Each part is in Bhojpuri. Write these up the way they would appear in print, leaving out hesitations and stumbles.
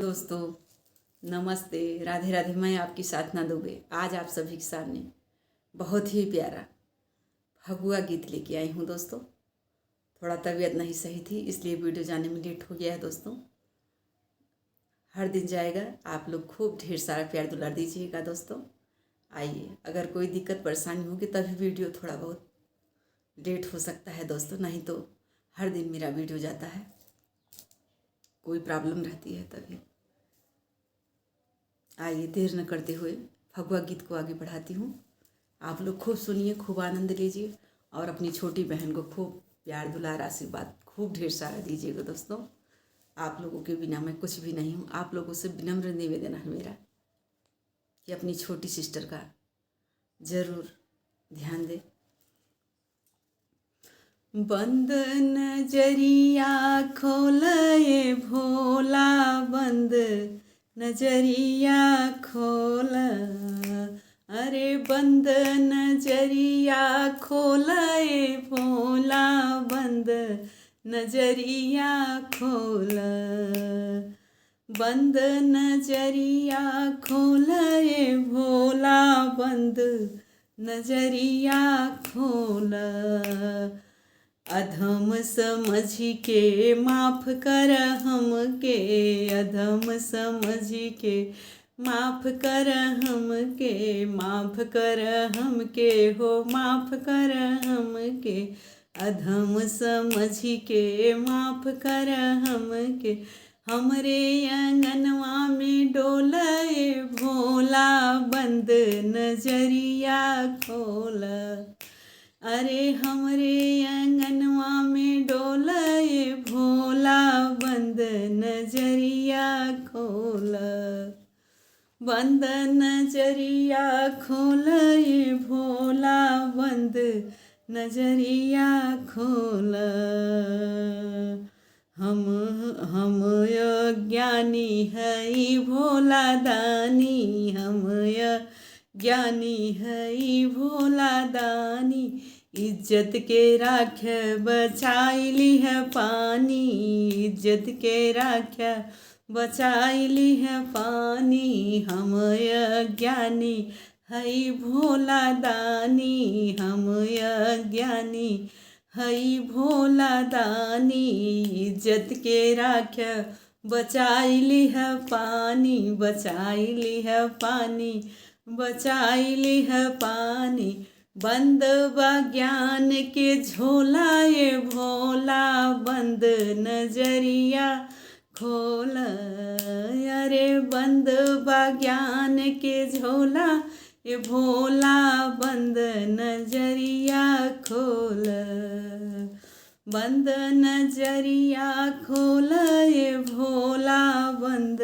दोस्तों नमस्ते, राधे राधे। मैं आपकी साधना दुबे आज आप सभी के सामने बहुत ही प्यारा फगुआ गीत लेके आई हूँ। दोस्तों थोड़ा तबीयत नहीं सही थी, इसलिए वीडियो जाने में लेट हो गया है। दोस्तों हर दिन जाएगा, आप लोग खूब ढेर सारा प्यार दुलार दीजिएगा। दोस्तों आइए, अगर कोई दिक्कत परेशानी होगी तभी वीडियो थोड़ा बहुत लेट हो सकता है। दोस्तों नहीं तो हर दिन मेरा वीडियो जाता है, कोई प्रॉब्लम रहती है तभी। आइए देर न करते हुए फगुआ गीत को आगे बढ़ाती हूँ। आप लोग खूब सुनिए, खूब आनंद लीजिए और अपनी छोटी बहन को खूब प्यार दुलार आशीर्वाद खूब ढेर सारा दीजिएगा। दोस्तों आप लोगों के बिना मैं कुछ भी नहीं हूँ। आप लोगों से विनम्र निवेदन है मेरा कि अपनी छोटी सिस्टर का ज़रूर ध्यान दें। बंद नजरिया खोले भोला, बंद नजरिया खोला, अरे बंद नजरिया खोले भोला, बंद नजरिया खोला, बंद नजरिया खोले भोला, बंद नजरिया खोला, अधम समझ के माफ़ कर हमके, अधम समझ के माफ़ कर हमके, माफ़ कर हमके हो, माफ़ कर हमके, अधम समझ के माफ़ कर हमके, हमरे अंगनवा में डोले भोला, बंद नजरिया खोला, अरे हमरे अंगनवा में डोले भोला, बंद नजरिया खोला, बंद नजरिया खोले भोला, बंद नजरिया खोला, हम अज्ञानी है भोला दानी, हम ज्ञानी है भोला दानी, इज्जत के राख बचाइली है पानी, इज्जत के राख बचाइली है पानी, हम अज्ञानी है भोला दानी, हम अज्ञानी है भोला दानी, इज्जत के राख बचाइली है पानी, बचाइली है पानी, बचाइली है पानी, बंद बा ज्ञान के झोला ये भोला, बंद नजरिया खोला, अरे बंद बा ज्ञान के झोला ये भोला, बंद नजरिया खोला, बंद नजरिया खोला ये भोला, बंद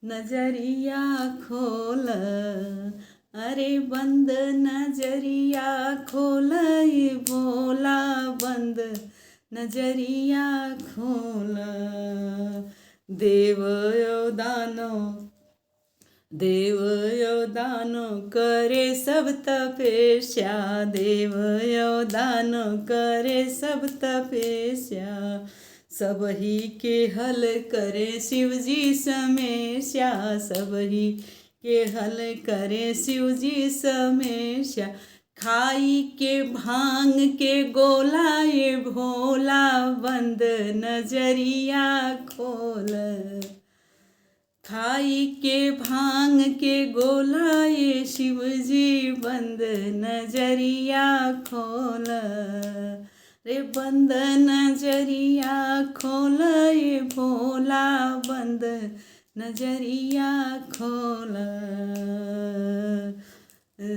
नजरिया खोला, अरे बंद नजरिया खोला ये भोला, बंद नजरिया खोला, देव यो दानो करे सब तपस्या, देव यो दानो करे सब तपस्या, सब ही के हल करे शिव जी समेस्या, सब ही के हल करे शिव जी समेस्या, खाई के भांग के गोला ये भोला, बंद नजरिया खोला, खाई के भांग के गोला ये शिव जी, बंद नजरिया खोला, रे बंद नजरिया खोला ये भोला, बंद नजरिया खोला,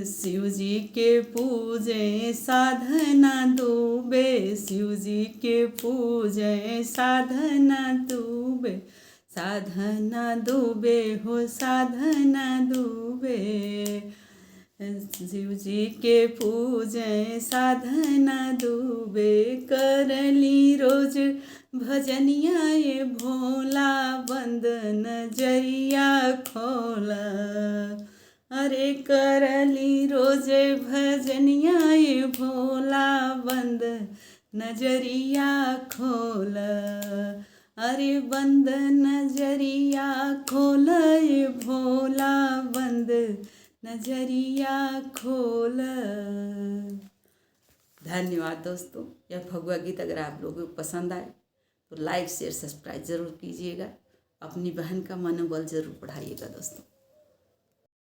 शिव जी के पूजे साधना दुबे, शिव जी के पूजे साधना दुबे, साधना दुबे हो साधना दुबे, शिव जी के पूजे साधना दुबे, करली रोज भजनिया ये भोला, बंद नजरिया खोला, अरे करली रोज भजनिया ये भोला, बंद नजरिया खोला, अरे बंद नजरिया खोल ये भोला, बंद नजरिया खोल। धन्यवाद दोस्तों। यह फगुआ गीत अगर आप लोगों को पसंद आए तो लाइक शेयर सब्सक्राइब ज़रूर कीजिएगा। अपनी बहन का मनोबल ज़रूर बढ़ाइएगा दोस्तों।